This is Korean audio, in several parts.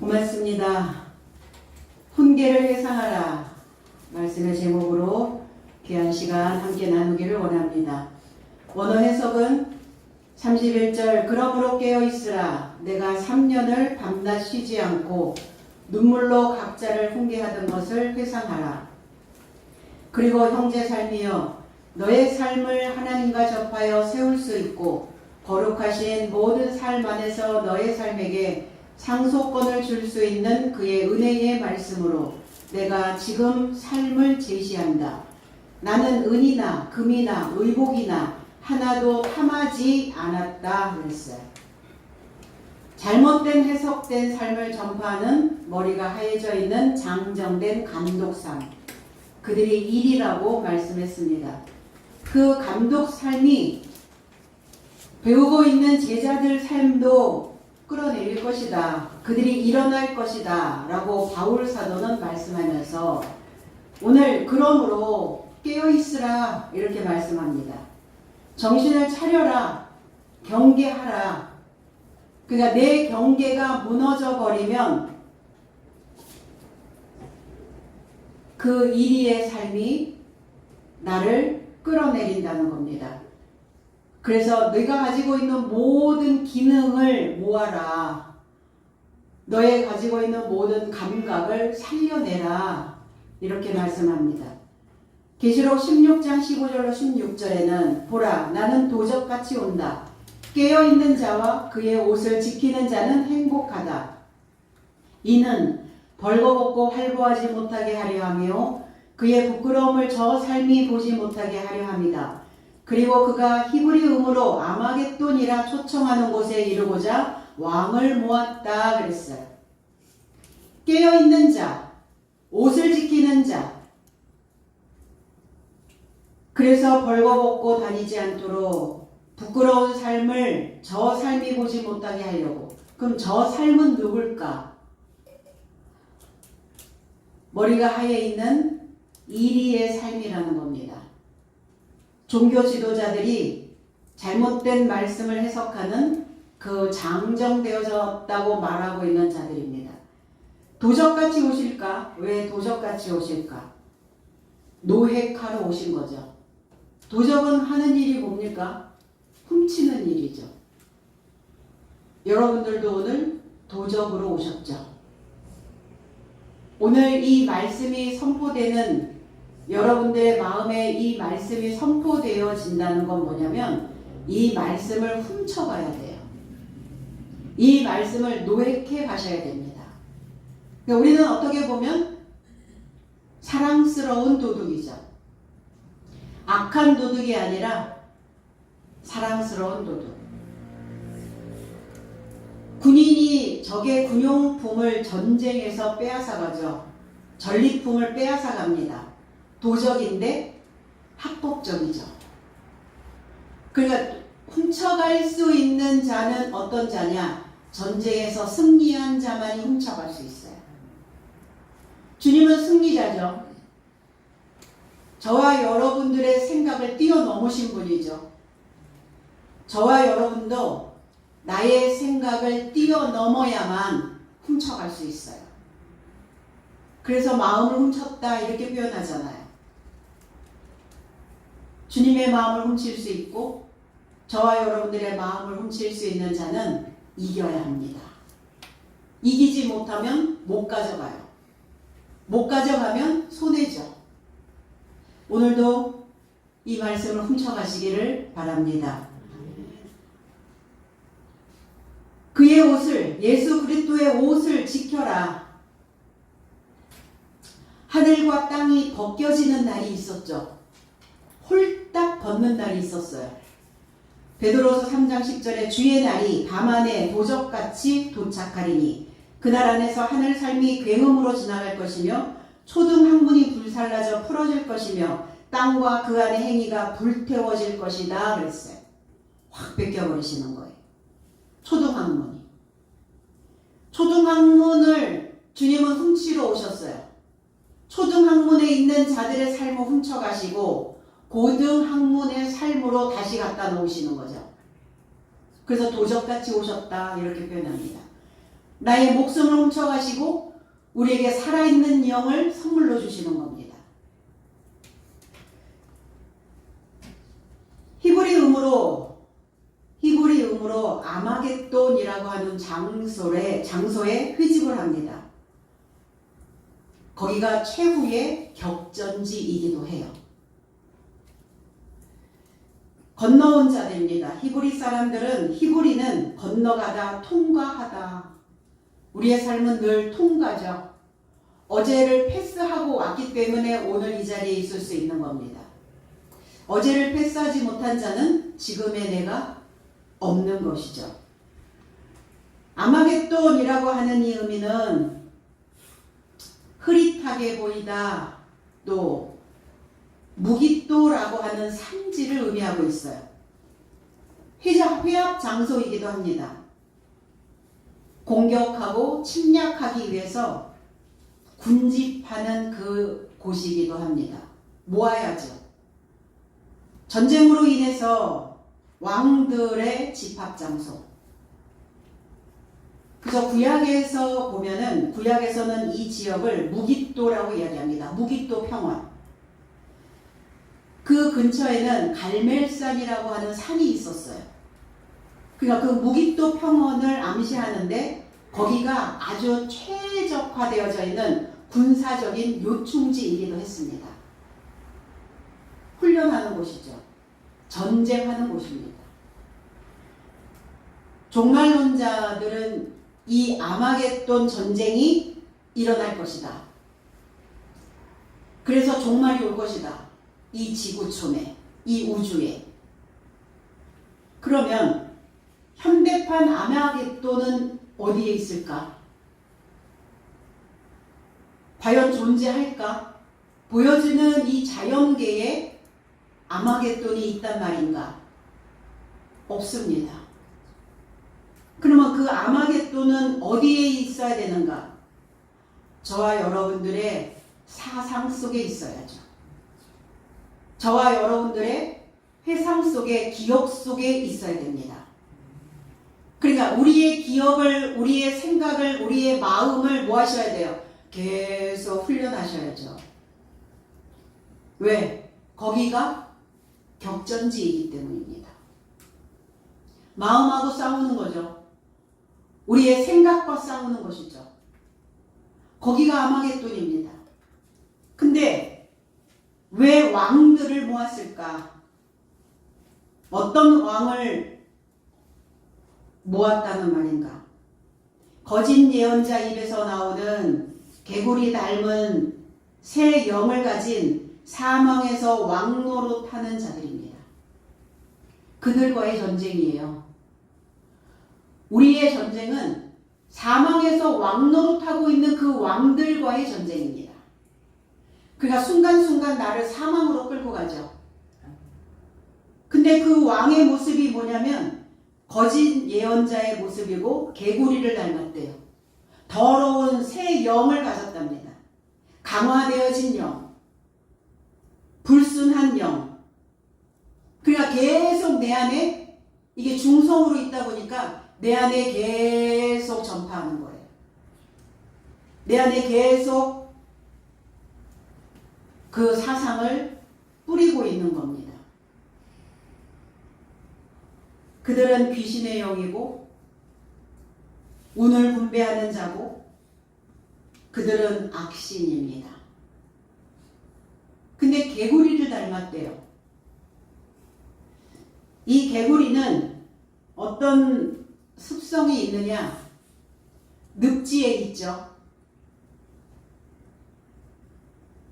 고맙습니다. 훈계를 회상하라 말씀의 제목으로 귀한 시간 함께 나누기를 원합니다. 원어 해석은 31절 그러므로 깨어있으라 내가 3년을 밤낮 쉬지 않고 눈물로 각자를 훈계하던 것을 회상하라. 그리고 형제 삶이여 너의 삶을 하나님과 접하여 세울 수 있고 거룩하신 모든 삶 안에서 너의 삶에게 상속권을 줄 수 있는 그의 은혜의 말씀으로 내가 지금 삶을 제시한다. 나는 은이나 금이나 의복이나 하나도 탐하지 않았다 그랬어요. 잘못된 해석된 삶을 전파하는 머리가 하얘져 있는 장정된 감독상 그들이 일이라고 말씀했습니다. 그 감독 삶이 배우고 있는 제자들 삶도 끌어내릴 것이다. 그들이 일어날 것이다. 라고 바울 사도는 말씀하면서 오늘 그러므로 깨어있으라 이렇게 말씀합니다. 정신을 차려라. 경계하라. 그러니까 내 경계가 무너져 버리면 그 이리의 삶이 나를 끌어내린다는 겁니다. 그래서 네가 가지고 있는 모든 기능을 모아라. 너의 가지고 있는 모든 감각을 살려내라. 이렇게 말씀합니다. 계시록 16장 15절로 16절에는 보라 나는 도적같이 온다. 깨어있는 자와 그의 옷을 지키는 자는 행복하다. 이는 벌거벗고 활보하지 못하게 하려 하며 그의 부끄러움을 저 삶이 보지 못하게 하려 함이다. 그리고 그가 히브리 음으로 아마겟돈이라 초청하는 곳에 이르고자 왕을 모았다 그랬어요. 깨어있는 자, 옷을 지키는 자. 그래서 벌거벗고 다니지 않도록 부끄러운 삶을 저 삶이 보지 못하게 하려고. 그럼 저 삶은 누굴까? 머리가 하얘 있는 이리의 삶이라는 겁니다. 종교 지도자들이 잘못된 말씀을 해석하는 그 장정되어졌다고 말하고 있는 자들입니다. 도적같이 오실까? 왜 도적같이 오실까? 노획하러 오신 거죠. 도적은 하는 일이 뭡니까? 훔치는 일이죠. 여러분들도 오늘 도적으로 오셨죠. 오늘 이 말씀이 선포되는 여러분들의 마음에 이 말씀이 선포되어진다는 건 뭐냐면 이 말씀을 훔쳐가야 돼요. 이 말씀을 노획해 가셔야 됩니다. 그러니까 우리는 어떻게 보면 사랑스러운 도둑이죠. 악한 도둑이 아니라 사랑스러운 도둑. 군인이 적의 군용품을 전쟁에서 빼앗아가죠. 전리품을 빼앗아갑니다. 도적인데 합법적이죠. 그러니까 훔쳐갈 수 있는 자는 어떤 자냐? 전쟁에서 승리한 자만이 훔쳐갈 수 있어요. 주님은 승리자죠. 저와 여러분들의 생각을 뛰어넘으신 분이죠. 저와 여러분도 나의 생각을 뛰어넘어야만 훔쳐갈 수 있어요. 그래서 마음을 훔쳤다 이렇게 표현하잖아요. 주님의 마음을 훔칠 수 있고 저와 여러분들의 마음을 훔칠 수 있는 자는 이겨야 합니다. 이기지 못하면 못 가져가요. 못 가져가면 손해죠. 오늘도 이 말씀을 훔쳐가시기를 바랍니다. 그의 옷을 예수 그리스도의 옷을 지켜라. 하늘과 땅이 벗겨지는 날이 있었죠. 홀딱 벗는 날이 있었어요. 베드로서 3장 10절에 주의 날이 밤안에 도적같이 도착하리니 그날 안에서 하늘 삶이 굉음으로 지나갈 것이며 초등 항문이 불살라져 풀어질 것이며 땅과 그 안의 행위가 불태워질 것이다 그랬어요. 확 벗겨버리시는 거예요. 초등학문이. 초등학문을 주님은 훔치러 오셨어요. 초등학문에 있는 자들의 삶을 훔쳐가시고 고등학문의 삶으로 다시 갖다 놓으시는 거죠. 그래서 도적같이 오셨다 이렇게 표현합니다. 나의 목숨을 훔쳐가시고 우리에게 살아있는 영을 선물로 주시는 겁니다. 히브리 음으로 아마겟돈이라고 하는 장소에 회집을 합니다. 거기가 최후의 격전지이기도 해요. 건너온 자들입니다. 히브리는 건너가다, 통과하다. 우리의 삶은 늘 통과죠. 어제를 패스하고 왔기 때문에 오늘 이 자리에 있을 수 있는 겁니다. 어제를 패스하지 못한 자는 지금의 내가 없는 것이죠. 아마겟돈이라고 하는 이 의미는 흐릿하게 보이다, 또 무깃도라고 하는 산지를 의미하고 있어요. 회합 장소이기도 합니다. 공격하고 침략하기 위해서 군집하는 그 곳이기도 합니다. 모아야죠. 전쟁으로 인해서 왕들의 집합 장소. 그래서 구약에서는 이 지역을 무깃도라고 이야기합니다. 무깃도 평원. 그 근처에는 갈멜산이라고 하는 산이 있었어요. 그러니까 그 무깃도 평원을 암시하는데 거기가 아주 최적화되어져 있는 군사적인 요충지이기도 했습니다. 훈련하는 곳이죠. 전쟁하는 곳입니다. 종말론자들은 이 아마겟돈 전쟁이 일어날 것이다. 그래서 종말이 올 것이다. 이 지구촌에, 이 우주에. 그러면 현대판 아마겟돈은 어디에 있을까? 과연 존재할까? 보여지는 이 자연계에 아마겟돈이 있단 말인가? 없습니다. 그러면 그 아마겟돈은 어디에 있어야 되는가? 저와 여러분들의 사상 속에 있어야죠. 저와 여러분들의 회상 속에, 기억 속에 있어야 됩니다. 그러니까 우리의 기억을, 우리의 생각을, 우리의 마음을 뭐 하셔야 돼요? 계속 훈련하셔야죠. 왜? 거기가 격전지이기 때문입니다. 마음하고 싸우는 거죠. 우리의 생각과 싸우는 것이죠. 거기가 아마겟돈입니다. 근데 왜 왕들을 모았을까? 어떤 왕을 모았다는 말인가? 거짓 예언자 입에서 나오는 개구리 닮은 새 영을 가진 사망에서 왕노릇하는 자들입니다. 그들과의 전쟁이에요. 우리의 전쟁은 사망에서 왕노릇하고 있는 그 왕들과의 전쟁입니다. 그러니까 순간순간 나를 사망으로 끌고 가죠. 근데 그 왕의 모습이 뭐냐면 거짓 예언자의 모습이고 개구리를 닮았대요. 더러운 새 영을 가졌답니다. 강화되어진 영, 불순한 영. 그러니까 계속 내 안에 이게 중성으로 있다 보니까 내 안에 계속 전파하는 거예요. 내 안에 계속 그 사상을 뿌리고 있는 겁니다. 그들은 귀신의 영이고 운을 분배하는 자고 그들은 악신입니다. 근데 개구리를 닮았대요. 이 개구리는 어떤 습성이 있느냐? 늪지에 있죠.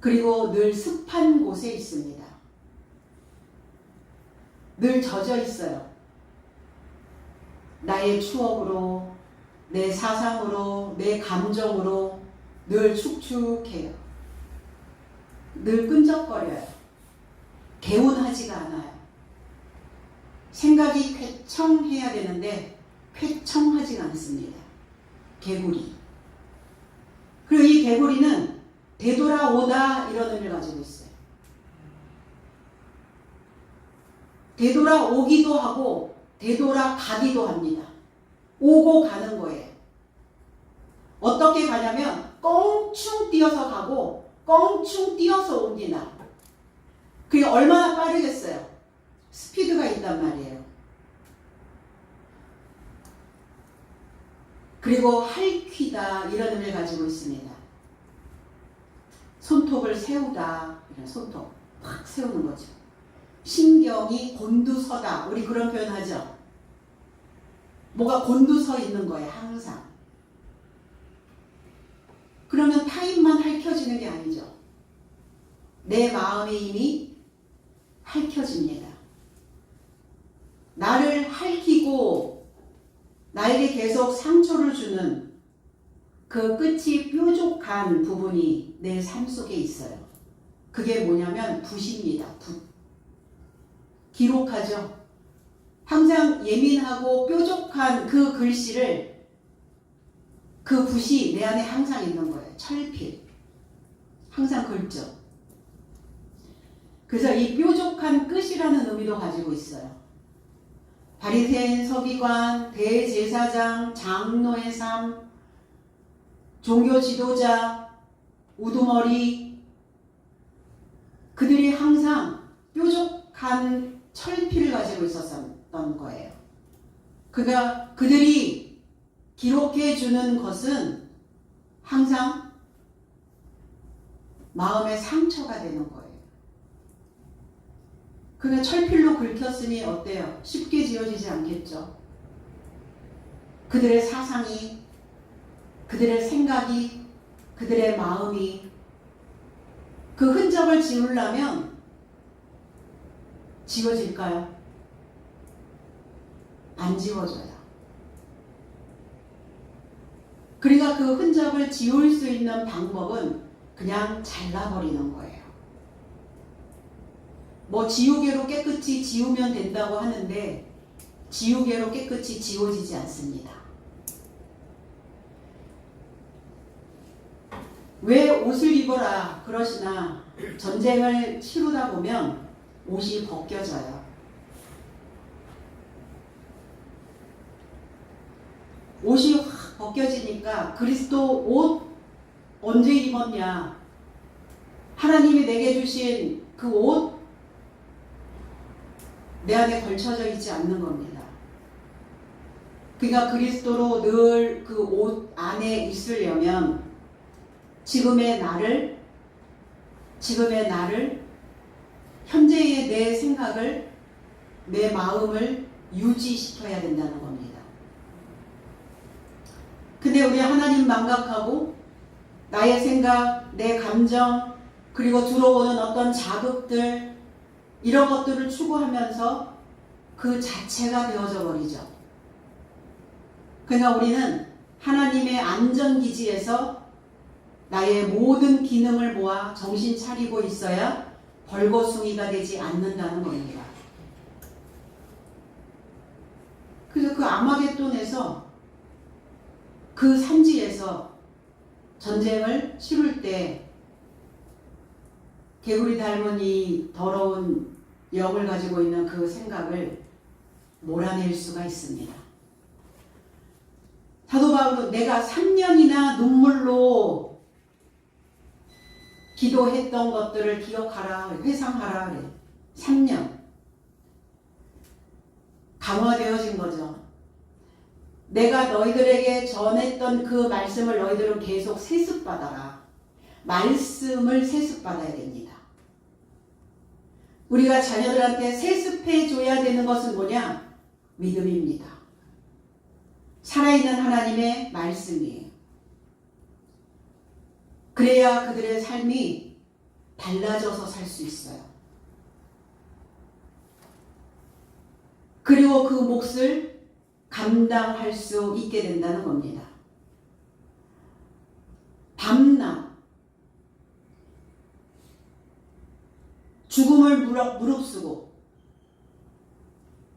그리고 늘 습한 곳에 있습니다. 늘 젖어 있어요. 나의 추억으로, 내 사상으로, 내 감정으로 늘 축축해요. 늘 끈적거려요. 개운하지가 않아요. 생각이 쾌청해야 되는데 쾌청하지가 않습니다. 개구리. 그리고 이 개구리는 되돌아오다 이런 의미를 가지고 있어요. 되돌아오기도 하고 되돌아가기도 합니다. 오고 가는 거예요. 어떻게 가냐면 껑충 뛰어서 가고 껑충 뛰어서 옵니다. 그게 얼마나 빠르겠어요? 스피드가 있단 말이에요. 그리고 할퀴다 이런 의미를 가지고 있습니다. 손톱을 세우다 이런 손톱 확 세우는 거죠. 신경이 곤두서다 우리 그런 표현 하죠. 뭐가 곤두서 있는 거예요. 항상. 그러면 타인만 핥혀지는 게 아니죠. 내 마음이 이미 핥혀집니다. 나를 핥히고 나에게 계속 상처를 주는 그 끝이 뾰족한 부분이 내 삶 속에 있어요. 그게 뭐냐면 붓입니다. 붓. 기록하죠. 항상 예민하고 뾰족한 그 글씨를 그 붓이 내 안에 항상 있는 거예요. 철필. 항상 긁죠. 그래서 이 뾰족한 끝이라는 의미도 가지고 있어요. 바리새인, 서기관, 대제사장, 장로의 삶, 종교 지도자, 우두머리 그들이 항상 뾰족한 철필을 가지고 있었던 거예요. 그러니까 그들이 기록해 주는 것은 항상 마음의 상처가 되는 거예요. 그러니까 철필로 긁혔으니 어때요? 쉽게 지워지지 않겠죠. 그들의 사상이, 그들의 생각이, 그들의 마음이 그 흔적을 지우려면 지워질까요? 안 지워져요. 그러니까 그 흔적을 지울 수 있는 방법은 그냥 잘라버리는 거예요. 뭐 지우개로 깨끗이 지우면 된다고 하는데 지우개로 깨끗이 지워지지 않습니다. 왜 옷을 입어라 그러시나 전쟁을 치르다 보면 옷이 벗겨져요. 옷이 확 벗겨지니까 그리스도 옷 언제 입었냐? 하나님이 내게 주신 그 옷 내 안에 걸쳐져 있지 않는 겁니다. 그러니까 그리스도로 늘 그 옷 안에 있으려면 지금의 나를 현재의 내 생각을 내 마음을 유지시켜야 된다는 겁니다. 근데 우리 하나님 망각하고 나의 생각, 내 감정 그리고 들어오는 어떤 자극들 이런 것들을 추구하면서 그 자체가 되어져 버리죠. 그러니까 우리는 하나님의 안전기지에서 나의 모든 기능을 모아 정신 차리고 있어야 벌거숭이가 되지 않는다는 겁니다. 그래서 그 아마겟돈에서 그 산지에서 전쟁을 치룰 때 개구리 닮은 이 더러운 영을 가지고 있는 그 생각을 몰아낼 수가 있습니다. 사도 바울은 내가 3년이나 눈물로 기도했던 것들을 기억하라, 회상하라 그래. 3년. 강화되어진 거죠. 내가 너희들에게 전했던 그 말씀을 너희들은 계속 세습받아라. 말씀을 세습받아야 됩니다. 우리가 자녀들한테 세습해줘야 되는 것은 뭐냐? 믿음입니다. 살아있는 하나님의 말씀이에요. 그래야 그들의 삶이 달라져서 살 수 있어요. 그리고 그 몫을 감당할 수 있게 된다는 겁니다. 밤낮 죽음을 무릅쓰고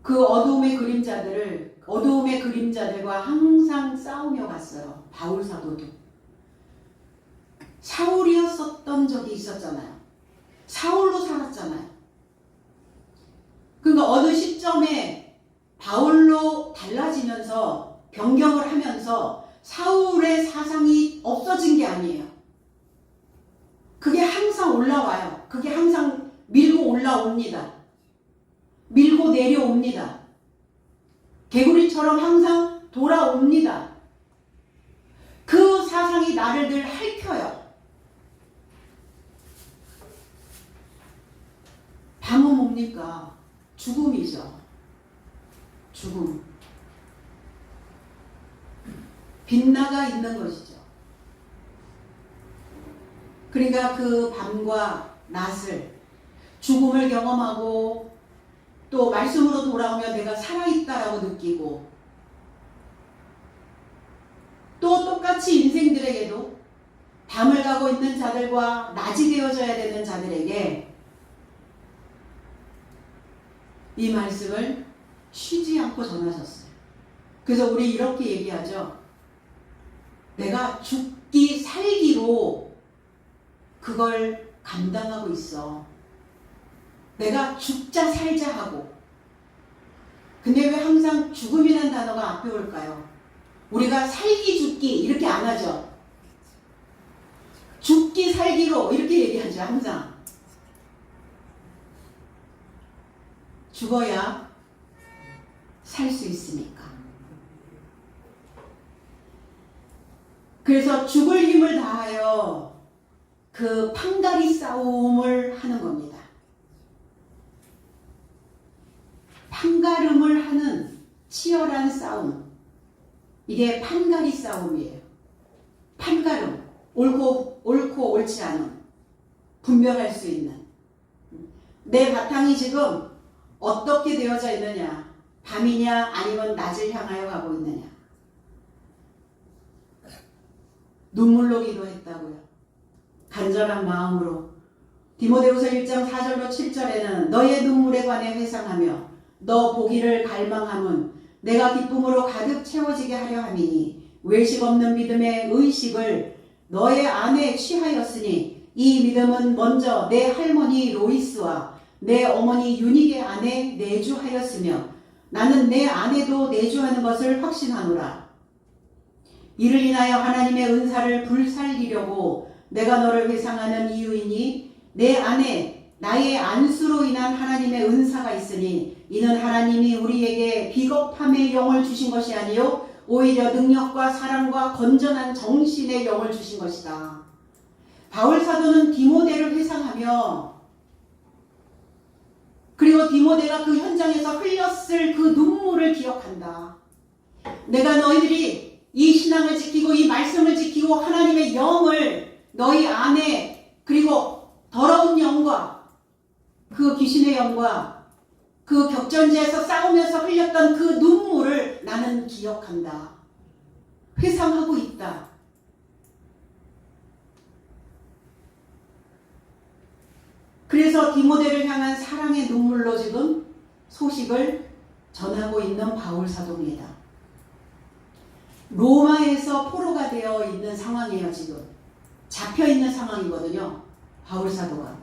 그 어두움의 그림자들과 항상 싸우며 갔어요. 바울 사도도. 사울이었었던 적이 있었잖아요. 사울로 살았잖아요. 그러니까 어느 시점에 바울로 달라지면서 변경을 하면서 사울의 사상이 올라옵니다. 밀고 내려옵니다. 개구리처럼 항상 돌아옵니다. 그 사상이 나를 늘 핥혀요. 밤은 뭡니까? 죽음이죠. 죽음. 빗나가 있는 것이죠. 그러니까 그 밤과 낮을 죽음을 경험하고 또 말씀으로 돌아오며 내가 살아있다라고 느끼고 또 똑같이 인생들에게도 밤을 가고 있는 자들과 낮이 되어져야 되는 자들에게 이 말씀을 쉬지 않고 전하셨어요. 그래서 우리 이렇게 얘기하죠. 내가 죽기 살기로 그걸 감당하고 있어. 내가 죽자 살자 하고. 근데 왜 항상 죽음이라는 단어가 앞에 올까요? 우리가 살기 죽기 이렇게 안 하죠. 죽기 살기로 이렇게 얘기하죠. 항상. 죽어야 살 수 있으니까. 그래서 죽을 힘을 다하여 그 판가리 싸움을 하는 겁니다. 판가름을 하는 치열한 싸움. 이게 판가리 싸움이에요. 판가름. 옳고 옳지 않음. 분별할 수 있는. 내 바탕이 지금 어떻게 되어져 있느냐. 밤이냐 아니면 낮을 향하여 가고 있느냐. 눈물로 기도했다고요. 간절한 마음으로. 디모데후서 1장 4절로 7절에는 너의 눈물에 관해 회상하며 너 보기를 갈망함은 내가 기쁨으로 가득 채워지게 하려 함이니 외식 없는 믿음의 의식을 너의 안에 취하였으니 이 믿음은 먼저 내 할머니 로이스와 내 어머니 유닉의 안에 내주하였으며 나는 내 안에도 내주하는 것을 확신하노라. 이를 인하여 하나님의 은사를 불살리려고 내가 너를 회상하는 이유이니 내 안에 나의 안수로 인한 하나님의 은사가 있으니 이는 하나님이 우리에게 비겁함의 영을 주신 것이 아니요 오히려 능력과 사랑과 건전한 정신의 영을 주신 것이다. 바울 사도는 디모데를 회상하며 그리고 디모데가 그 현장에서 흘렸을 그 눈물을 기억한다. 내가 너희들이 이 신앙을 지키고 이 말씀을 지키고 하나님의 영을 너희 안에 그리고 더러운 영과 그 귀신의 영과 그 격전지에서 싸우면서 흘렸던 그 눈물을 나는 기억한다. 회상하고 있다. 그래서 디모데를 향한 사랑의 눈물로 지금 소식을 전하고 있는 바울 사도입니다. 로마에서 포로가 되어 있는 상황이에요. 지금 잡혀 있는 상황이거든요. 바울 사도가.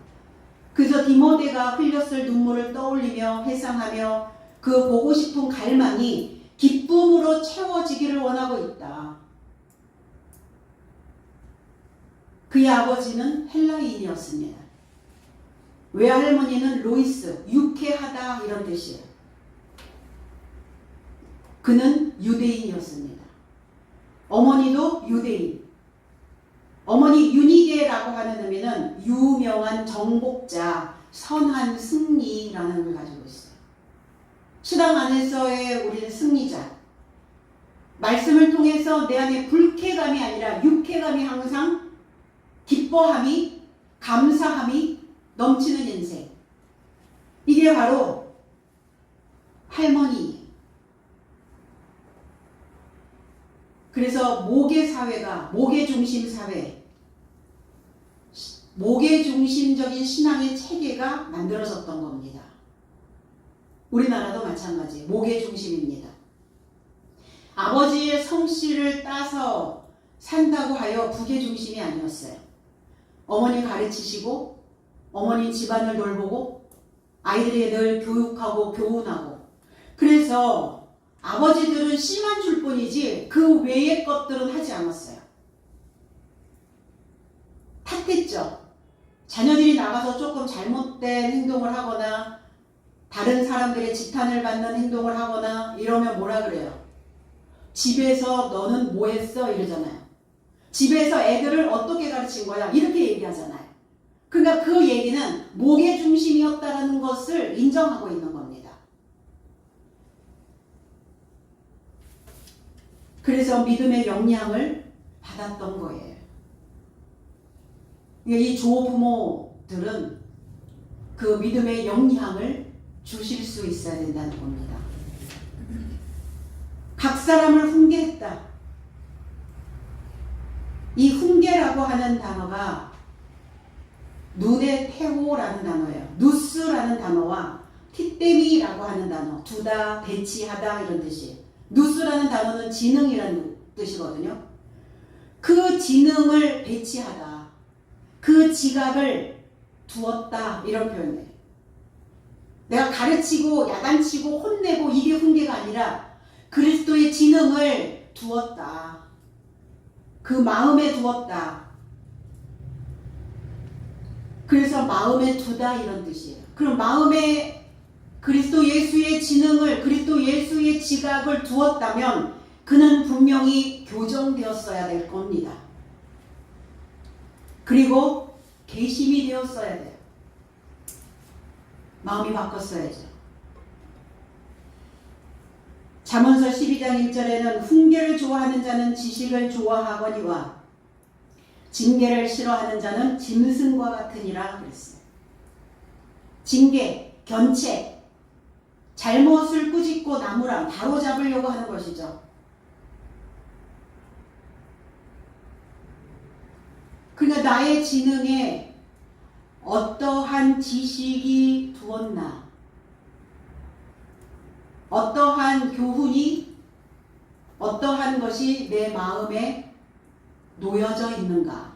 그래서 디모데가 흘렸을 눈물을 떠올리며 회상하며 그 보고 싶은 갈망이 기쁨으로 채워지기를 원하고 있다. 그의 아버지는 헬라인이었습니다. 외할머니는 로이스, 유쾌하다 이런 뜻이에요. 그는 유대인이었습니다. 어머니도 유대인. 어머니 유니게라고 하는 의미는 유명한 정복자, 선한 승리라는 의미를 가지고 있어요. 신앙 안에서의 우리는 승리자. 말씀을 통해서 내 안에 불쾌감이 아니라 유쾌감이 항상 기뻐함이, 감사함이 넘치는 인생. 이게 바로 할머니. 그래서 모계 사회가 모계 중심 사회, 모계 중심적인 신앙의 체계가 만들어졌던 겁니다. 우리나라도 마찬가지 모계 중심입니다. 아버지의 성씨를 따서 산다고 하여 부계 중심이 아니었어요. 어머니 가르치시고 어머니 집안을 돌보고 아이들에게 늘 교육하고 교훈하고 그래서 아버지들은 씨만 줄 뿐이지 그 외의 것들은 하지 않았어요. 탓했죠. 자녀들이 나가서 조금 잘못된 행동을 하거나 다른 사람들의 지탄을 받는 행동을 하거나 이러면 뭐라 그래요? 집에서 너는 뭐 했어? 이러잖아요. 집에서 애들을 어떻게 가르친 거야? 이렇게 얘기하잖아요. 그러니까 그 얘기는 목의 중심이었다는 것을 인정하고 있는 겁니다. 그래서 믿음의 영향을 받았던 거예요. 이 조부모들은 그 믿음의 영향을 주실 수 있어야 된다는 겁니다. 각 사람을 훈계했다. 이 훈계라고 하는 단어가 눈의 태호라는 단어예요. 누스라는 단어와 티떼미라고 하는 단어, 두다, 배치하다 이런 뜻이에요. 누스라는 단어는 지능이라는 뜻이거든요. 그 지능을 배치하다, 그 지각을 두었다 이런 표현이에요. 내가 가르치고 야단치고 혼내고 이게 훈계가 아니라 그리스도의 지능을 두었다. 그 마음에 두었다. 그래서 마음에 두다 이런 뜻이에요. 그럼 마음에 그리스도 예수의 지능을, 그리스도 예수의 지각을 두었다면 그는 분명히 교정되었어야 될 겁니다. 그리고 개심이 되었어야 돼요. 마음이 바꿨어야죠. 잠언서 12장 1절에는 훈계를 좋아하는 자는 지식을 좋아하거니와 징계를 싫어하는 자는 짐승과 같으니라 그랬어요. 징계, 견책, 잘못을 꾸짖고 나무라 바로잡으려고 하는 것이죠. 그러니까 나의 지능에 어떠한 지식이 두었나, 어떠한 교훈이, 어떠한 것이 내 마음에 놓여져 있는가.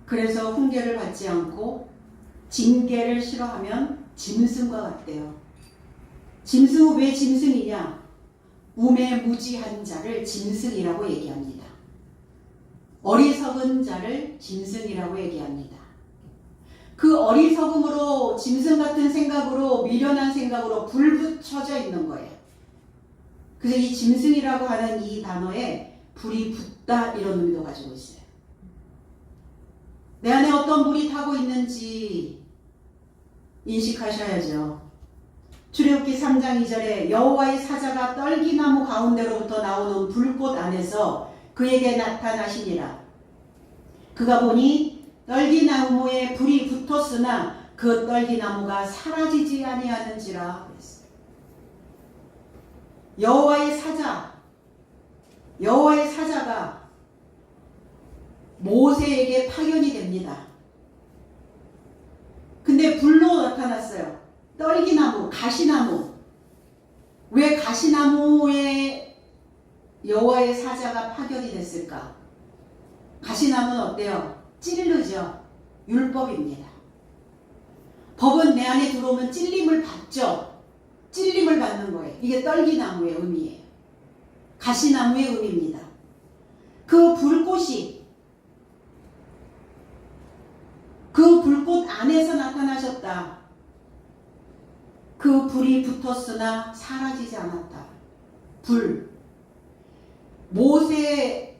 그래서 훈계를 받지 않고 징계를 싫어하면 짐승과 같대요. 짐승은 왜 짐승이냐? 우매무지한 자를 짐승이라고 얘기합니다. 어리석은 자를 짐승이라고 얘기합니다. 그 어리석음으로 짐승 같은 생각으로 미련한 생각으로 불붙여져 있는 거예요. 그래서 이 짐승이라고 하는 이 단어에 불이 붙다 이런 의미도 가지고 있어요. 내 안에 어떤 불이 타고 있는지 인식하셔야죠. 출애굽기 3장 2절에 여호와의 사자가 떨기나무 가운데로부터 나오는 불꽃 안에서 그에게 나타나시니라. 그가 보니 떨기나무에 불이 붙었으나 그 떨기나무가 사라지지 아니하는지라 그랬어요. 여호와의 사자가 모세에게 파견이 됩니다. 근데 불로 나타났어요. 떨기나무, 가시나무. 왜 가시나무에 여호와의 사자가 파견이 됐을까? 가시나무는 어때요? 찌르죠. 율법입니다. 법은 내 안에 들어오면 찔림을 받죠. 찔림을 받는 거예요. 이게 떨기나무의 의미예요. 가시나무의 의미입니다. 그 불꽃이 그 불꽃 안에서 나타나셨다. 그 불이 붙었으나 사라지지 않았다. 불. 모세에게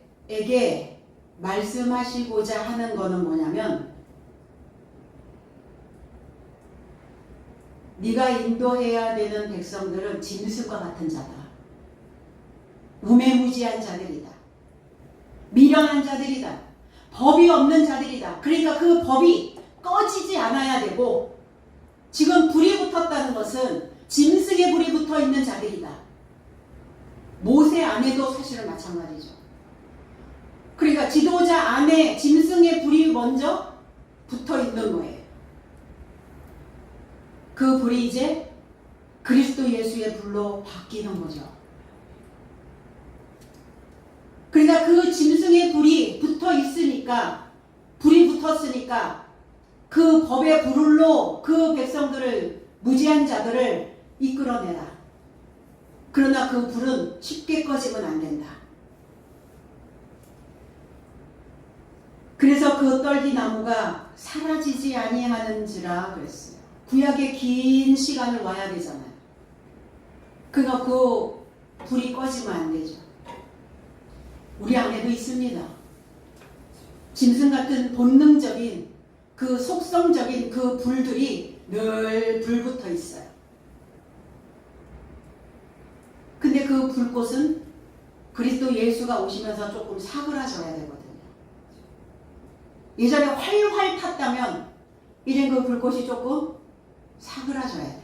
말씀하시고자 하는 것은 뭐냐면 네가 인도해야 되는 백성들은 짐승과 같은 자다. 우매무지한 자들이다. 미련한 자들이다. 법이 없는 자들이다. 그러니까 그 법이 꺼지지 않아야 되고 지금 불이 붙었다는 것은 짐승의 불이 붙어 있는 자들이다. 모세 안에도 사실은 마찬가지죠. 그러니까 지도자 안에 짐승의 불이 먼저 붙어 있는 거예요. 그 불이 이제 그리스도 예수의 불로 바뀌는 거죠. 그러니까 그 짐승의 불이 붙어 있으니까, 불이 붙었으니까 그 법의 불로 그 백성들을, 무지한 자들을 이끌어내라. 그러나 그 불은 쉽게 꺼지면 안 된다. 그래서 그 떨기나무가 사라지지 아니하는지라 그랬어요. 구약에 긴 시간을 와야 되잖아요. 그러니까 그 불이 꺼지면 안 되죠. 우리 안에도 있습니다. 짐승 같은 본능적인 그 속성적인 그 불들이 늘 불붙어 있어요. 근데 그 불꽃은 그리스도 예수가 오시면서 조금 사그라져야 되거든요. 예전에 활활 탔다면 이제 그 불꽃이 조금 사그라져야 돼요.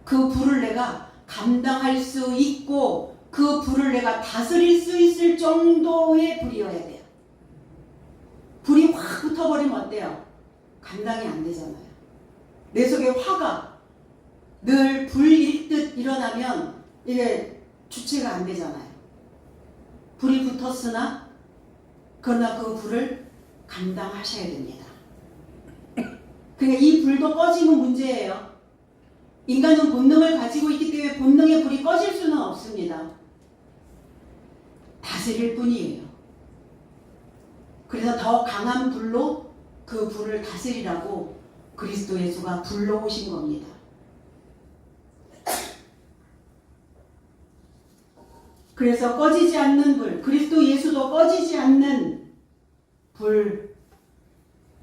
그 불을 내가 감당할 수 있고 그 불을 내가 다스릴 수 있을 정도의 불이어야 돼요. 불이 확 붙어버리면 어때요? 감당이 안 되잖아요. 내 속에 화가 늘 불일 듯 일어나면 이게 주체가 안 되잖아요. 불이 붙었으나 그러나 그 불을 감당하셔야 됩니다. 그러니까 이 불도 꺼지면 문제예요. 인간은 본능을 가지고 있기 때문에 본능의 불이 꺼질 수는 없습니다. 다스릴 뿐이에요. 그래서 더 강한 불로 그 불을 다스리라고 그리스도 예수가 불러오신 겁니다. 그래서 꺼지지 않는 불, 그리스도 예수도 꺼지지 않는 불,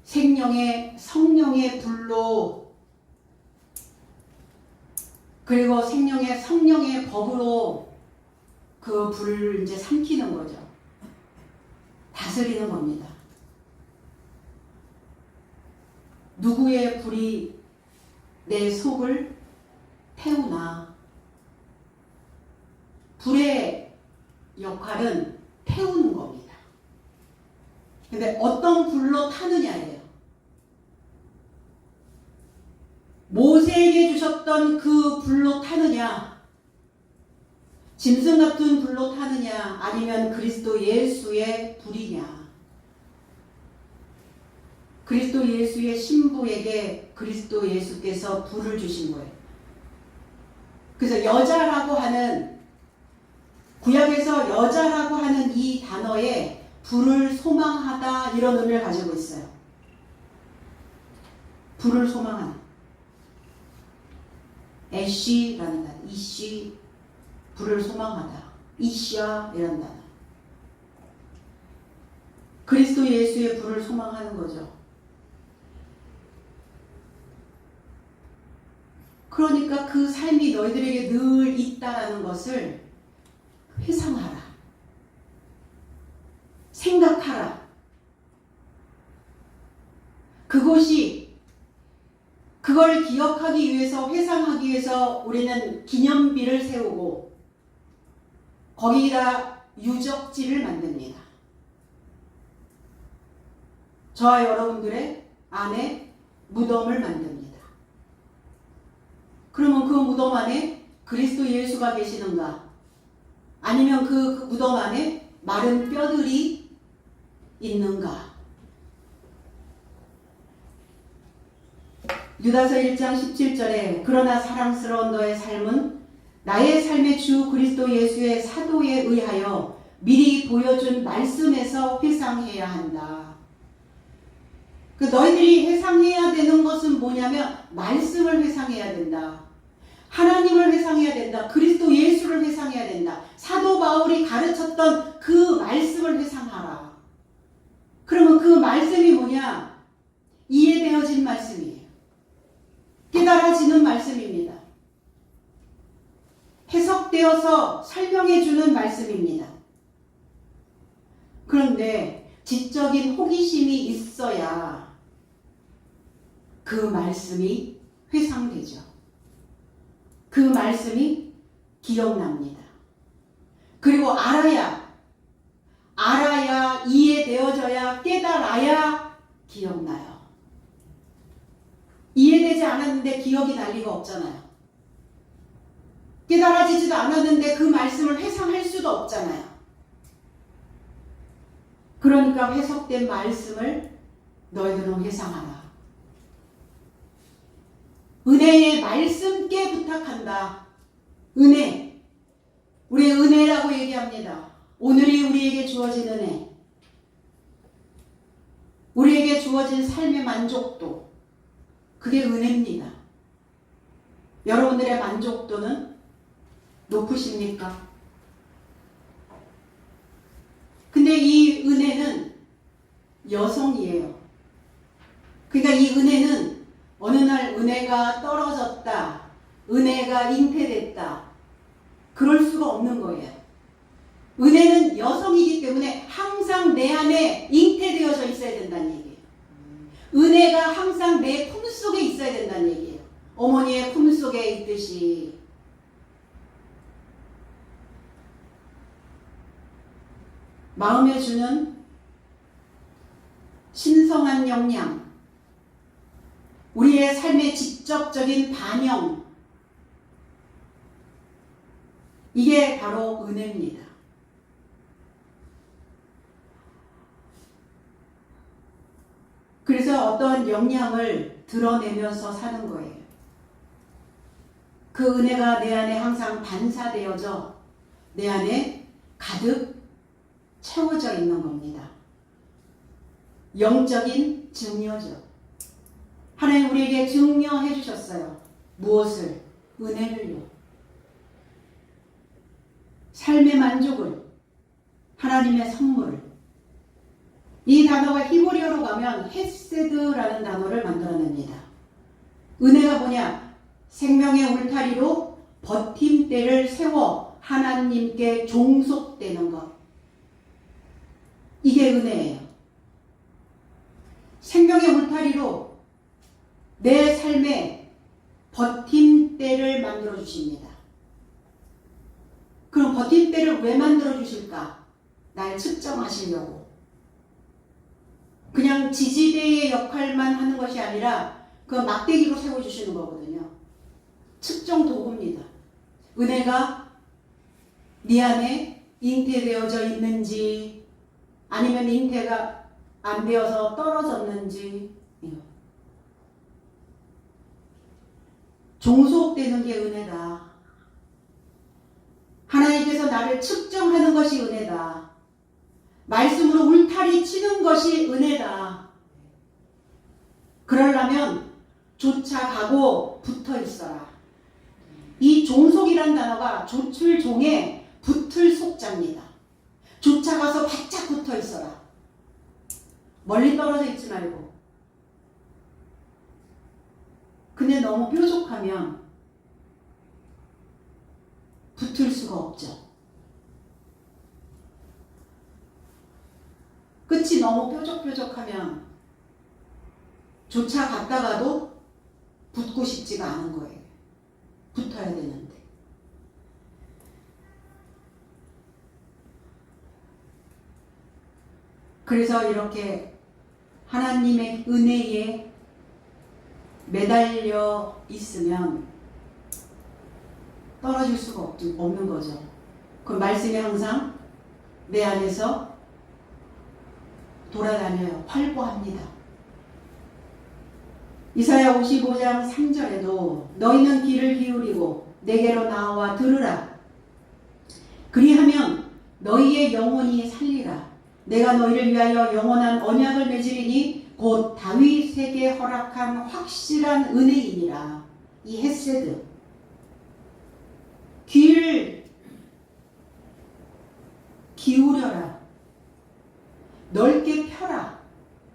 생명의 성령의 불로, 그리고 생명의 성령의 법으로 그 불을 이제 삼키는 거죠. 다스리는 겁니다. 누구의 불이 내 속을 태우나. 불의 역할은 태우는 겁니다. 근데 어떤 불로 타느냐예요. 모세에게 주셨던 그 불로 타느냐, 짐승 같은 불로 타느냐, 아니면 그리스도 예수의 불이냐. 그리스도 예수의 신부에게 그리스도 예수께서 불을 주신 거예요. 그래서 여자라고 하는, 구약에서 여자라고 하는 이 단어에 불을 소망하다 이런 의미를 가지고 있어요. 불을 소망하는. 애쉬라는 단어, 이쉬, 불을 소망하다. 이샤 이런 단어. 그리스도 예수의 불을 소망하는 거죠. 그러니까 그 삶이 너희들에게 늘 있다라는 것을 회상하라. 생각하라. 그것이, 그걸 기억하기 위해서, 회상하기 위해서 우리는 기념비를 세우고 거기다 유적지를 만듭니다. 저와 여러분들의 안에 무덤을 만듭니다. 그러면 그 무덤 안에 그리스도 예수가 계시는가? 아니면 그 무덤 안에 마른 뼈들이 있는가? 유다서 1장 17절에 그러나 사랑스러운 너의 삶은 나의 삶의 주 그리스도 예수의 사도에 의하여 미리 보여준 말씀에서 회상해야 한다. 그 너희들이 회상해야 되는 것은 뭐냐면 말씀을 회상해야 된다. 하나님을 회상해야 된다. 그리스도 예수를 회상해야 된다. 사도 바울이 가르쳤던 그 말씀을 회상하라. 그러면 그 말씀이 뭐냐? 이해되어진 말씀이에요. 깨달아지는 말씀입니다. 해석되어서 설명해주는 말씀입니다. 그런데 지적인 호기심이 있어야 그 말씀이 회상되죠. 그 말씀이 기억납니다. 그리고 알아야 이해되어져야, 깨달아야 기억나요. 이해되지 않았는데 기억이 날 리가 없잖아요. 깨달아지지도 않았는데 그 말씀을 회상할 수도 없잖아요. 그러니까 해석된 말씀을 너희들은 회상하라. 은혜의 말씀께 부탁한다. 은혜. 우리 은혜라고 얘기합니다. 오늘이 우리에게 주어진 은혜. 우리에게 주어진 삶의 만족도, 그게 은혜입니다. 여러분들의 만족도는 높으십니까? 근데 이 은혜는 여성이에요. 그러니까 이 은혜는 어느 날 은혜가 떨어졌다, 은혜가 잉태됐다, 그럴 수가 없는 거예요. 은혜는 여성이기 때문에 항상 내 안에 잉태되어져 있어야 된다는 얘기예요. 은혜가 항상 내 품속에 있어야 된다는 얘기예요. 어머니의 품속에 있듯이. 마음에 주는 신성한 영향, 우리의 삶의 직접적인 반영, 이게 바로 은혜입니다. 그래서 어떠한 영향을 드러내면서 사는 거예요. 그 은혜가 내 안에 항상 반사되어져 내 안에 가득 채워져 있는 겁니다. 영적인 증여죠. 하나님 우리에게 증여해 주셨어요. 무엇을? 은혜를요. 삶의 만족을, 하나님의 선물을. 이 단어가 히브리어로 가면 헤세드라는 단어를 만들어냅니다. 은혜가 뭐냐? 생명의 울타리로 버팀대를 세워 하나님께 종속되는 것. 이게 은혜예요. 생명의 울타리로 내 삶에 버팀대를 만들어 주십니다. 그럼 버팀대를 왜 만들어 주실까? 날 측정하시려고. 그냥 지지대의 역할만 하는 것이 아니라 그 막대기로 세워주시는 거거든요. 측정 도구입니다. 은혜가 네 안에 잉태되어져 있는지 아니면 잉태가 안 되어서 떨어졌는지, 종속되는 게 은혜다. 하나님께서 나를 측정하는 것이 은혜다. 말씀으로 울타리 치는 것이 은혜다. 그러려면 쫓아가고 붙어 있어라. 이 종속이란 단어가 조출 종에 붙을 속자입니다. 쫓아가서 바짝 붙어 있어라. 멀리 떨어져 있지 말고. 근데 너무 뾰족하면 붙을 수가 없죠. 끝이 너무 뾰족뾰족하면 쫓아갔다가도 붙고 싶지가 않은 거예요. 붙어야 되는데. 그래서 이렇게 하나님의 은혜에 매달려 있으면 떨어질 수가 없는 거죠. 그 말씀이 항상 내 안에서 돌아다녀요. 활보합니다. 이사야 55장 3절에도 너희는 귀를 기울이고 내게로 나와 들으라. 그리하면 너희의 영혼이 살리라. 내가 너희를 위하여 영원한 언약을 맺으리니 곧 다윗에게 허락한 확실한 은혜이니라. 이 헤세드. 귀를 기울여라. 넓게 펴라.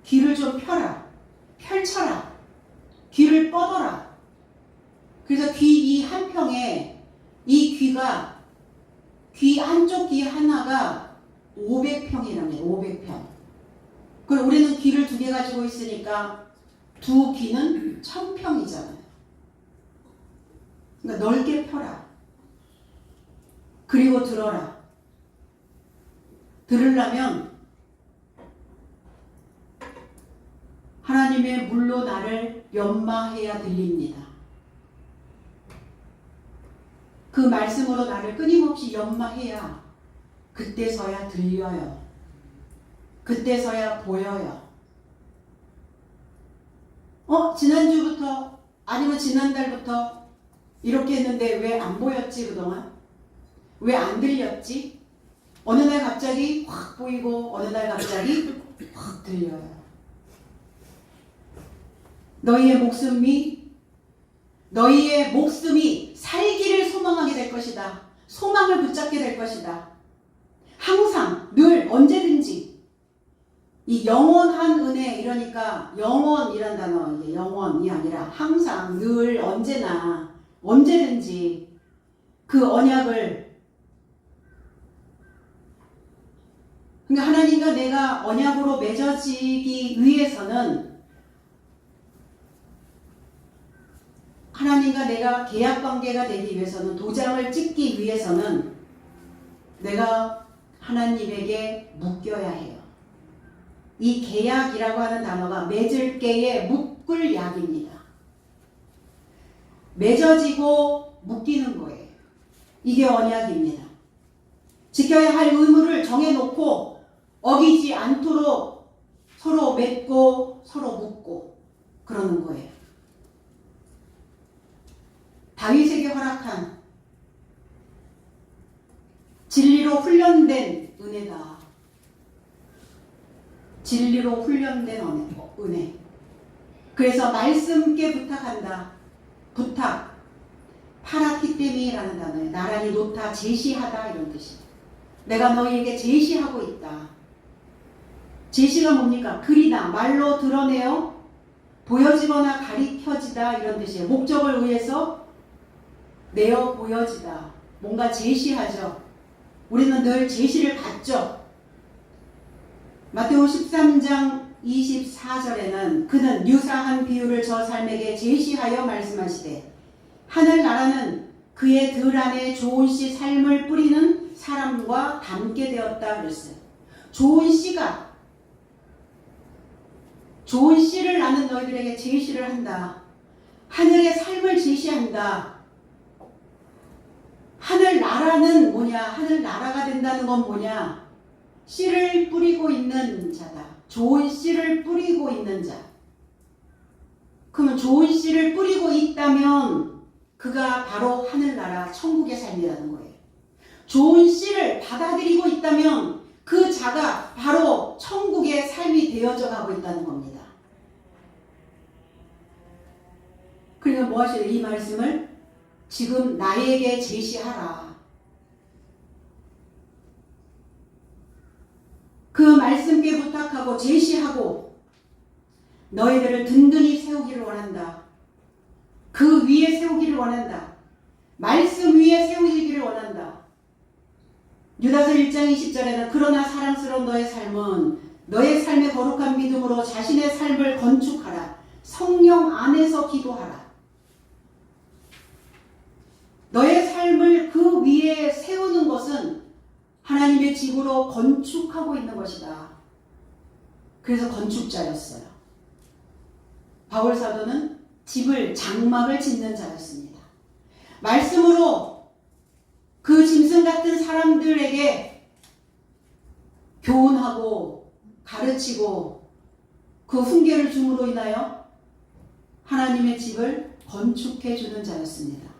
귀를 좀 펴라. 펼쳐라. 귀를 뻗어라. 그래서 귀 이 한 평에 이 귀가 귀 한쪽 귀 하나가 500평이라네요. 500평. 그럼 우리는 귀를 2개 가지고 있으니까 두 귀는 1000평이잖아요. 그러니까 넓게 펴라. 그리고 들어라. 들으려면 하나님의 물로 나를 연마해야 들립니다. 그 말씀으로 나를 끊임없이 연마해야 그때서야 들려요. 그때서야 보여요. 지난주부터 아니면 지난달부터 이렇게 했는데 왜 안 보였지 그동안? 왜 안 들렸지? 어느 날 갑자기 확 보이고 어느 날 갑자기 확 들려요. 너희의 목숨이 살기를 소망하게 될 것이다. 소망을 붙잡게 될 것이다. 항상, 늘, 언제든지 이 영원한 은혜, 이러니까 영원이란 단어, 이게 영원이 아니라 항상, 늘, 언제나, 언제든지 그 언약을, 그러니까 하나님과 내가 언약으로 맺어지기 위해서는, 하나님과 내가 계약 관계가 되기 위해서는, 도장을 찍기 위해서는 내가 하나님에게 묶여야 해요. 이 계약이라고 하는 단어가 맺을 게에 묶을 약입니다. 맺어지고 묶이는 거예요. 이게 언약입니다. 지켜야 할 의무를 정해놓고 어기지 않도록 서로 맺고 서로 묶고 그러는 거예요. 다윗에게 허락한 진리로 훈련된 은혜다. 진리로 훈련된 은혜. 그래서 말씀께 부탁한다. 부탁. 파라키테미라는 단어에 나란히 놓다, 제시하다 이런 뜻이에요. 내가 너희에게 제시하고 있다. 제시가 뭡니까? 글이다. 말로 드러내어 보여지거나 가리켜지다 이런 뜻이에요. 목적을 위해서 내어 보여지다. 뭔가 제시하죠. 우리는 늘 제시를 받죠. 마태오 13장 24절에는 그는 유사한 비유를 저 삶에게 제시하여 말씀하시되 하늘나라는 그의 들 안에 좋은 씨 삶을 뿌리는 사람과 닮게 되었다 그랬어요. 좋은 씨가, 좋은 씨를 나는 너희들에게 제시를 한다. 하늘의 삶을 제시한다. 하늘나라는 뭐냐? 하늘나라가 된다는 건 뭐냐? 씨를 뿌리고 있는 자다. 좋은 씨를 뿌리고 있는 자. 그러면 좋은 씨를 뿌리고 있다면 그가 바로 하늘나라 천국의 삶이라는 거예요. 좋은 씨를 받아들이고 있다면 그 자가 바로 천국의 삶이 되어져 가고 있다는 겁니다. 그러니까 뭐 하셔요? 이 말씀을 지금 나에게 제시하라. 그 말씀께 부탁하고 제시하고 너희들을 든든히 세우기를 원한다. 그 위에 세우기를 원한다. 말씀 위에 세우기를 원한다. 유다서 1장 20절에는 그러나 사랑스러운 너의 삶은 너의 삶의 거룩한 믿음으로 자신의 삶을 건축하라. 성령 안에서 기도하라. 너의 삶을 그 위에 세우는 것은 하나님의 집으로 건축하고 있는 것이다. 그래서 건축자였어요. 바울 사도는 집을, 장막을 짓는 자였습니다. 말씀으로 그 짐승 같은 사람들에게 교훈하고 가르치고 그 훈계를 줌으로 인하여 하나님의 집을 건축해 주는 자였습니다.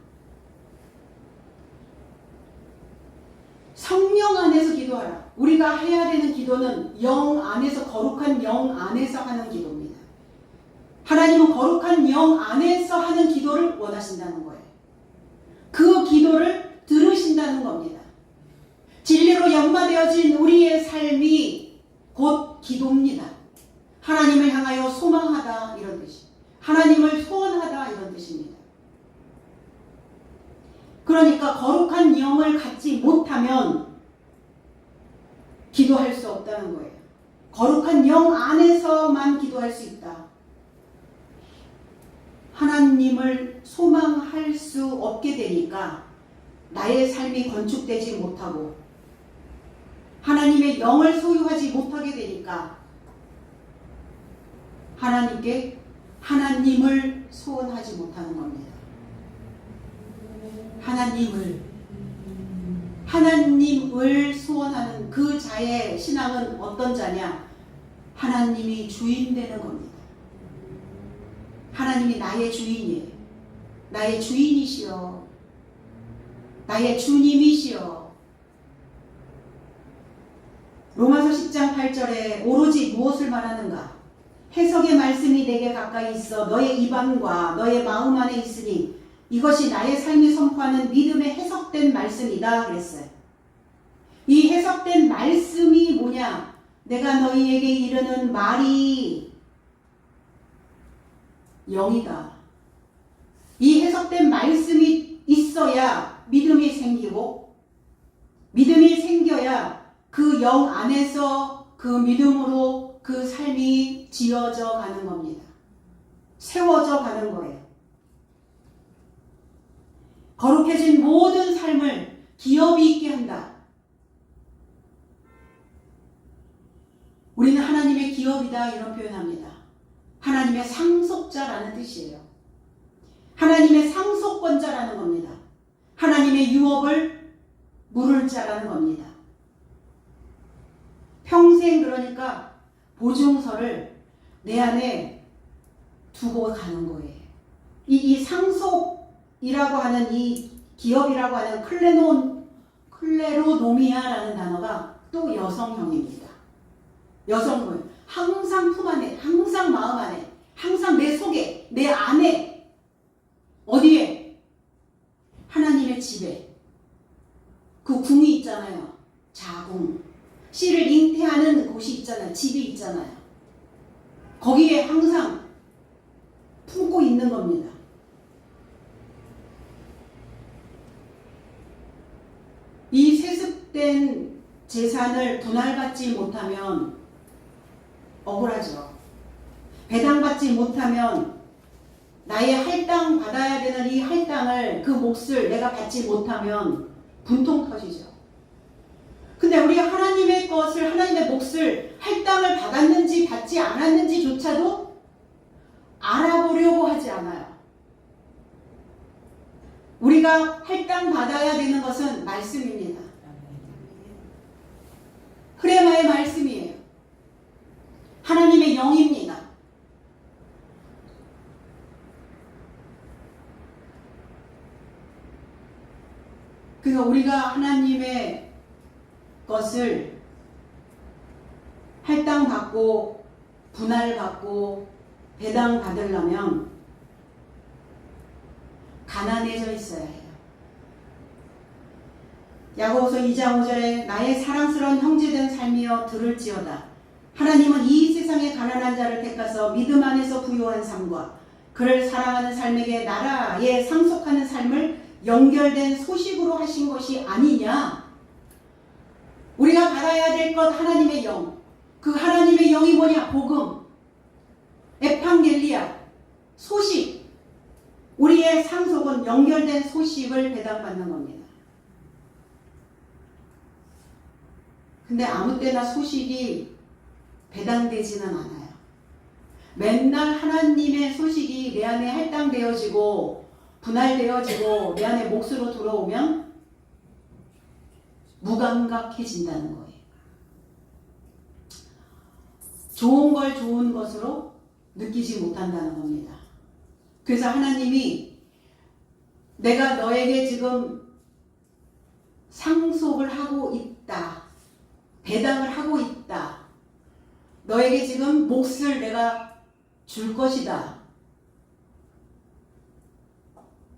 성령 안에서 기도하라. 우리가 해야 되는 기도는 영 안에서, 거룩한 영 안에서 하는 기도입니다. 하나님은 거룩한 영 안에서 하는 기도를 원하신다는 거예요. 그 기도를 들으신다는 겁니다. 진리로 연마되어진 우리의 삶이 곧 기도입니다. 하나님을 향하여 소망하다 이런 뜻이, 하나님을 소원하다 이런 뜻입니다. 그러니까 거룩한 영을 갖지 못하면 기도할 수 없다는 거예요. 거룩한 영 안에서만 기도할 수 있다. 하나님을 소망할 수 없게 되니까 나의 삶이 건축되지 못하고 하나님의 영을 소유하지 못하게 되니까 하나님을 소원하지 못하는 겁니다. 하나님을 소원하는 그 자의 신앙은 어떤 자냐? 하나님이 주인 되는 겁니다. 하나님이 나의 주인이에요. 나의 주인이시여. 나의 주님이시여. 로마서 10장 8절에 오로지 무엇을 말하는가? 해석의 말씀이 내게 가까이 있어 너의 입안과 너의 마음 안에 있으니 이것이 나의 삶이 선포하는 믿음의 해석된 말씀이다 그랬어요. 이 해석된 말씀이 뭐냐? 내가 너희에게 이르는 말이 영이다. 이 해석된 말씀이 있어야 믿음이 생기고, 믿음이 생겨야 그 영 안에서 그 믿음으로 그 삶이 지어져 가는 겁니다. 세워져 가는 거예요. 거룩해진 모든 삶을 기업이 있게 한다. 우리는 하나님의 기업이다 이런 표현합니다. 하나님의 상속자라는 뜻이에요. 하나님의 상속권자라는 겁니다. 하나님의 유업을 물을 자라는 겁니다. 평생 그러니까 보증서를 내 안에 두고 가는 거예요. 이 상속이라고 하는 이 기업이라고 하는 클레로노미아라는 단어가 또 여성형입니다. 여성분 항상 품 안에, 항상 마음 안에, 항상 내 속에, 내 안에, 어디에? 하나님의 집에. 그 궁이 있잖아요. 자궁. 씨를 잉태하는 곳이 있잖아요. 집이 있잖아요. 거기에 항상 품고 있는 겁니다. 이 세습된 재산을 분할받지 못하면 억울하죠. 배당받지 못하면 나의 할당 받아야 되는 이 할당을, 그 몫을 내가 받지 못하면 분통 터지죠. 근데 우리 하나님의 것을, 하나님의 몫을 할당을 받았는지 받지 않았는지조차도 알아보려고 하지 않아요. 우리가 할당 받아야 되는 것은 말씀입니다. 흐레마의 말씀이에요. 하나님의 영입니다. 그러니까 우리가 하나님의 것을 할당받고 분할받고 배당받으려면 가난해져 있어야 해요. 야고보서 2장 5절에 나의 사랑스러운 형제된 삶이여 들을지어다. 하나님은 이 세상의 가난한 자를 택하서 믿음 안에서 부유한 삶과 그를 사랑하는 삶에게 나라에 상속하는 삶을 연결된 소식으로 하신 것이 아니냐. 우리가 받아야 될 것 하나님의 영. 그 하나님의 영이 뭐냐? 복음, 에판겔리아, 소식. 우리의 상속은 연결된 소식을 배당받는 겁니다. 근데 아무 때나 소식이 배당되지는 않아요. 맨날 하나님의 소식이 내 안에 할당되어지고 분할되어지고 내 안에 몫으로 들어오면 무감각해진다는 거예요. 좋은 걸 좋은 것으로 느끼지 못한다는 겁니다. 그래서 하나님이 내가 너에게 지금 상속을 하고 있다. 배당을 하고 있다. 너에게 지금 몫을 내가 줄 것이다.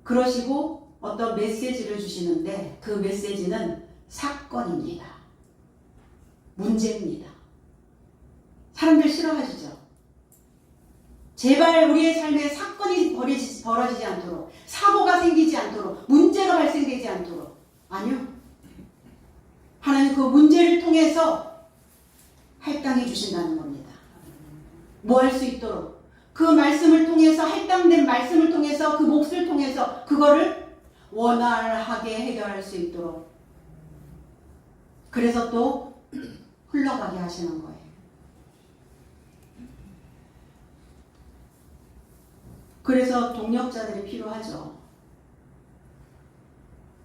그러시고 어떤 메시지를 주시는데 그 메시지는 사건입니다. 문제입니다. 사람들 싫어하시죠? 제발 우리의 삶에 사건이 벌어지지 않도록, 사고가 생기지 않도록, 문제가 발생되지 않도록. 아니요. 하나님 그 문제를 통해서 할당해 주신다는 겁니다. 뭐 할 수 있도록. 그 말씀을 통해서, 할당된 말씀을 통해서, 그 몫을 통해서 그거를 원활하게 해결할 수 있도록. 그래서 또 흘러가게 하시는 거예요. 그래서 동력자들이 필요하죠.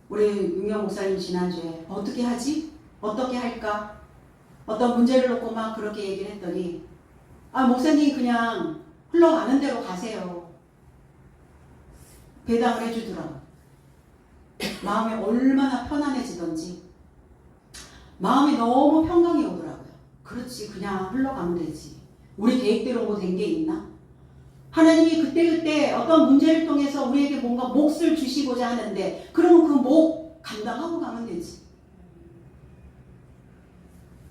우리 윤경 목사님 지난주에 어떻게 하지? 어떻게 할까? 어떤 문제를 놓고 막 그렇게 얘기를 했더니 목사님 그냥 흘러가는 대로 가세요. 배당을 해주더라고요. 마음이 얼마나 편안해지던지 마음이 너무 평강이 오더라고요. 그렇지, 그냥 흘러가면 되지. 우리 계획대로 뭐 된 게 있나? 하나님이 그때그때 어떤 문제를 통해서 우리에게 뭔가 몫을 주시고자 하는데 그러면 그 몫 감당하고 가면 되지.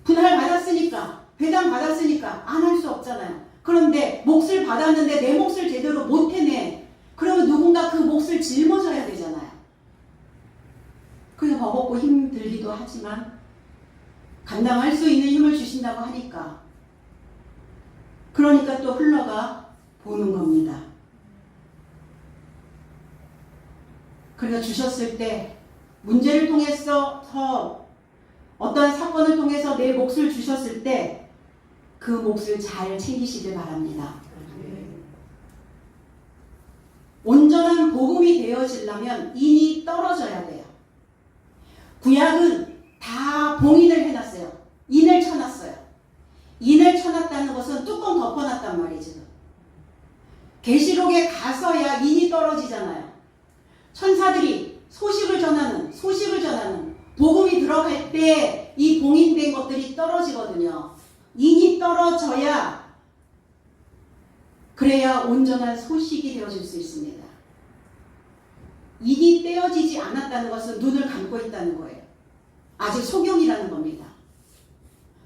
분할 받았으니까, 배당 받았으니까 안 할 수 없잖아요. 그런데 몫을 받았는데 내 몫을 제대로 못 해내. 그러면 누군가 그 몫을 짊어져야 되잖아요. 그래서 버겁고 힘들기도 하지만 감당할 수 있는 힘을 주신다고 하니까 그러니까 또 흘러가 보는 겁니다. 그러니까 주셨을 때 문제를 통해서 어떤 사건을 통해서 내 몫을 주셨을 때 그 몫을 잘 챙기시길 바랍니다. 온전한 복음이 되어지려면 인이 떨어져야 돼요. 구약은 다 봉인을 해놨어요. 인을 쳐놨어요. 인을 쳐놨다는 것은 뚜껑 덮어놨단 말이죠. 계시록에 가서야 인이 떨어지잖아요. 천사들이 소식을 전하는 복음이 들어갈 때 이 봉인된 것들이 떨어지거든요. 인이 떨어져야 그래야 온전한 소식이 되어질 수 있습니다. 인이 떼어지지 않았다는 것은 눈을 감고 있다는 거예요. 아직 소경이라는 겁니다.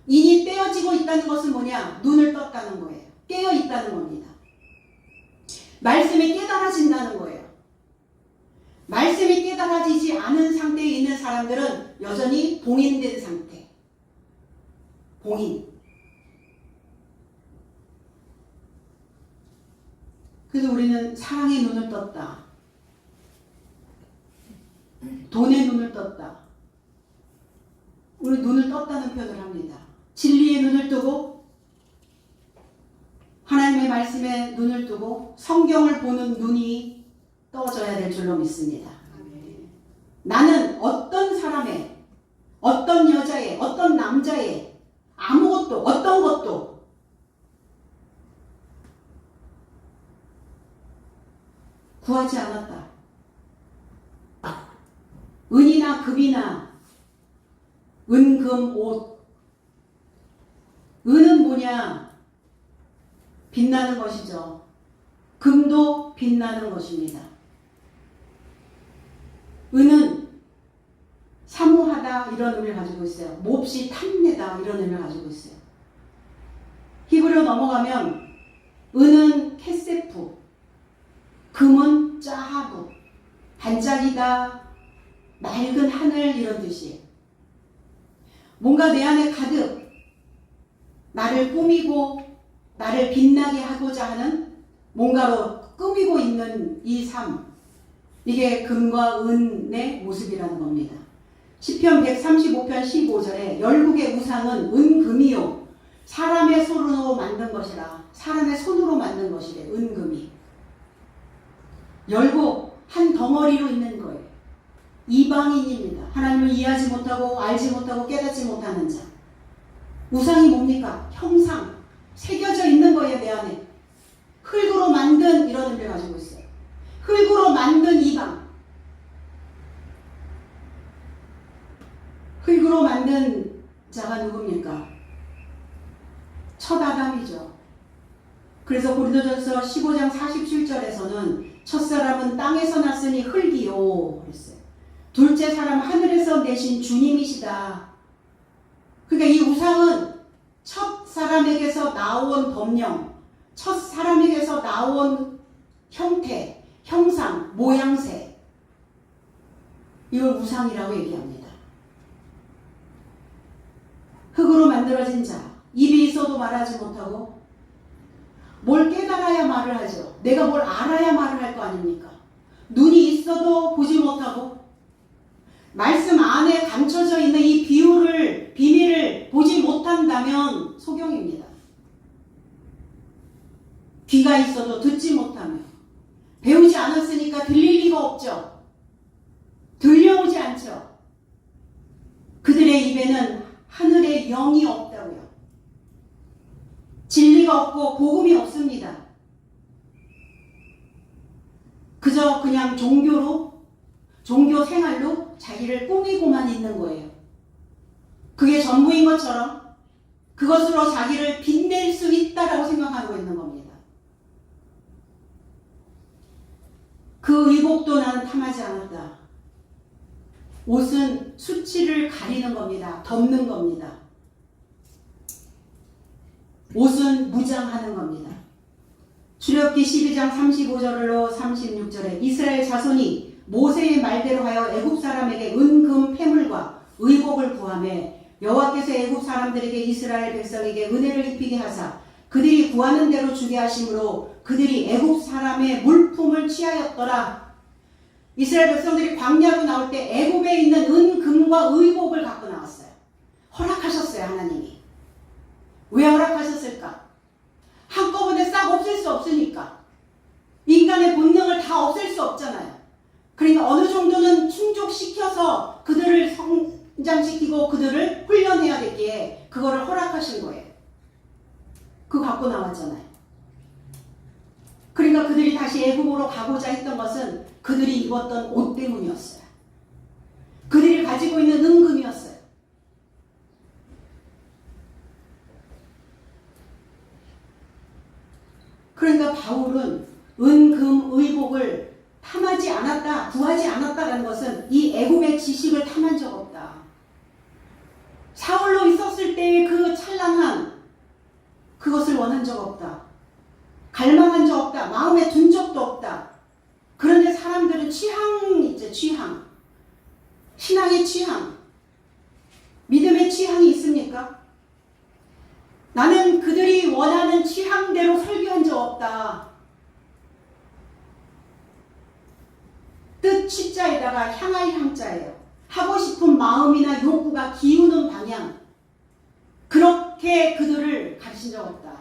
인이 떼어지고 있다는 것은 뭐냐? 눈을 떴다는 거예요. 깨어 있다는 겁니다. 말씀이 깨달아진다는 거예요. 말씀이 깨달아지지 않은 상태에 있는 사람들은 여전히 봉인된 상태. 봉인. 그래서 우리는 사랑의 눈을 떴다. 돈의 눈을 떴다. 우리 눈을 떴다는 표현을 합니다. 진리의 눈을 뜨고 하나님의 말씀에 눈을 뜨고 성경을 보는 눈이 떠져야 될 줄로 믿습니다. 나는 어떤 사람의, 어떤 여자의, 어떤 남자의 아무것도, 어떤 것도 구하지 않았다. 은이나 금이나 은, 금, 옷. 은은 뭐냐? 빛나는 것이죠. 금도 빛나는 것입니다. 은은 사모하다 이런 의미를 가지고 있어요. 몹시 탐내다 이런 의미를 가지고 있어요. 히브리어 넘어가면 은은 케세프, 금은 짜하부, 반짝이다, 맑은 하늘 이런 뜻이에요. 뭔가 내 안에 가득 나를 꾸미고 나를 빛나게 하고자 하는 뭔가로 꾸미고 있는 이 삶, 이게 금과 은의 모습이라는 겁니다. 시편 135편 15절에 열국의 우상은 은금이요 사람의 손으로 만든 것이라. 사람의 손으로 만든 것이래. 은금이. 열국 한 덩어리로 있는 거예요. 이방인입니다. 하나님을 이해하지 못하고 알지 못하고 깨닫지 못하는 자. 우상이 뭡니까? 형상. 새겨져 있는 거예요. 내 안에. 흙으로 만든 이런 의미를 가지고 있어요. 흙으로 만든 이방. 흙으로 만든 자가 누굽니까? 첫 아담이죠. 그래서 고린도전서 15장 47절에서는 첫사람은 땅에서 났으니 흙이요 그랬어요. 둘째 사람 하늘에서 내신 주님이시다. 그러니까 이 우상은 첫 사람에게서 나온 법령, 첫 사람에게서 나온 형태, 형상, 모양새, 이걸 우상이라고 얘기합니다. 흙으로 만들어진 자, 입이 있어도 말하지 못하고 뭘 깨달아야 말을 하죠. 내가 뭘 알아야 말을 할 거 아닙니까? 눈이 있어도 보지 못하고 말씀 안에 감춰져 있는 이 비밀을 보지 못한다면 소경입니다. 귀가 있어도 듣지 못하며 배우지 않았으니까 들릴 리가 없죠. 들려오지 않죠. 그들의 입에는 하늘의 영이 없다고요. 진리가 없고 복음이 없습니다. 그저 그냥 종교 생활로 자기를 꾸미고만 있는 거예요. 그게 전부인 것처럼 그것으로 자기를 빛낼 수 있다라고 생각하고 있는 겁니다. 그 의복도 나는 탐하지 않았다. 옷은 수치를 가리는 겁니다. 덮는 겁니다. 옷은 무장하는 겁니다. 출애굽기 12장 35절로 36절에 이스라엘 자손이 모세의 말대로 하여 애굽 사람에게 은금 패물과 의복을 구하며 여호와께서 애굽 사람들에게 이스라엘 백성에게 은혜를 입히게 하사 그들이 구하는 대로 주게 하심으로 그들이 애굽 사람의 물품을 취하였더라. 이스라엘 백성들이 광야로 나올 때 애굽에 있는 은금과 의복을 갖고 나왔어요. 허락하셨어요, 하나님이. 왜 허락하셨을까? 한꺼번에 싹 없앨 수 없으니까. 인간의 본능을 다 없앨 수 없잖아요. 그러니까 어느 정도는 충족시켜서 그들을 성장시키고 그들을 훈련해야 되기에 그거를 허락하신 거예요. 그거 갖고 나왔잖아요. 그러니까 그들이 다시 애굽으로 가고자 했던 것은 그들이 입었던 옷 때문이었어요. 그들이 가지고 있는 은금이었어요. 그러니까 바울은 은금 의복을 탐하지 않았다, 구하지 않았다라는 것은 이 애굽의 지식을 탐한 적 없다. 사울로 있었을 때의 그 찬란한 그것을 원한 적 없다. 갈망한 적 없다. 마음에 둔 적도 없다. 그런데 사람들은 취향이 있죠. 취향. 신앙의 취향. 믿음의 취향이 있습니까? 나는 그들이 원하는 취향대로 설교한 적 없다. 뜻 취자에다가 향할 향자예요. 하고 싶은 마음이나 욕구가 기우는 방향. 그렇게 그들을 가르친 적 없다.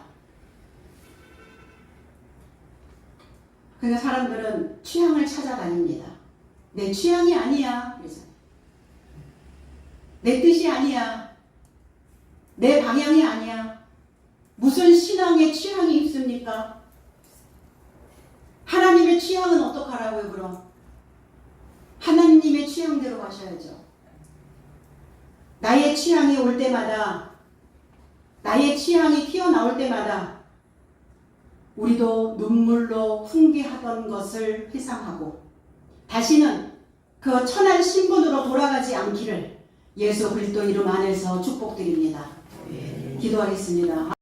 그러니까 사람들은 취향을 찾아다닙니다. 내 취향이 아니야. 그래서 내 뜻이 아니야. 내 방향이 아니야. 무슨 신앙의 취향이 있습니까? 하나님의 취향은 어떡하라고요, 그럼? 하나님의 취향대로 가셔야죠. 나의 취향이 올 때마다, 나의 취향이 튀어나올 때마다 우리도 눈물로 훈계하던 것을 회상하고 다시는 그 천한 신분으로 돌아가지 않기를 예수 그리스도 이름 안에서 축복드립니다. 기도하겠습니다.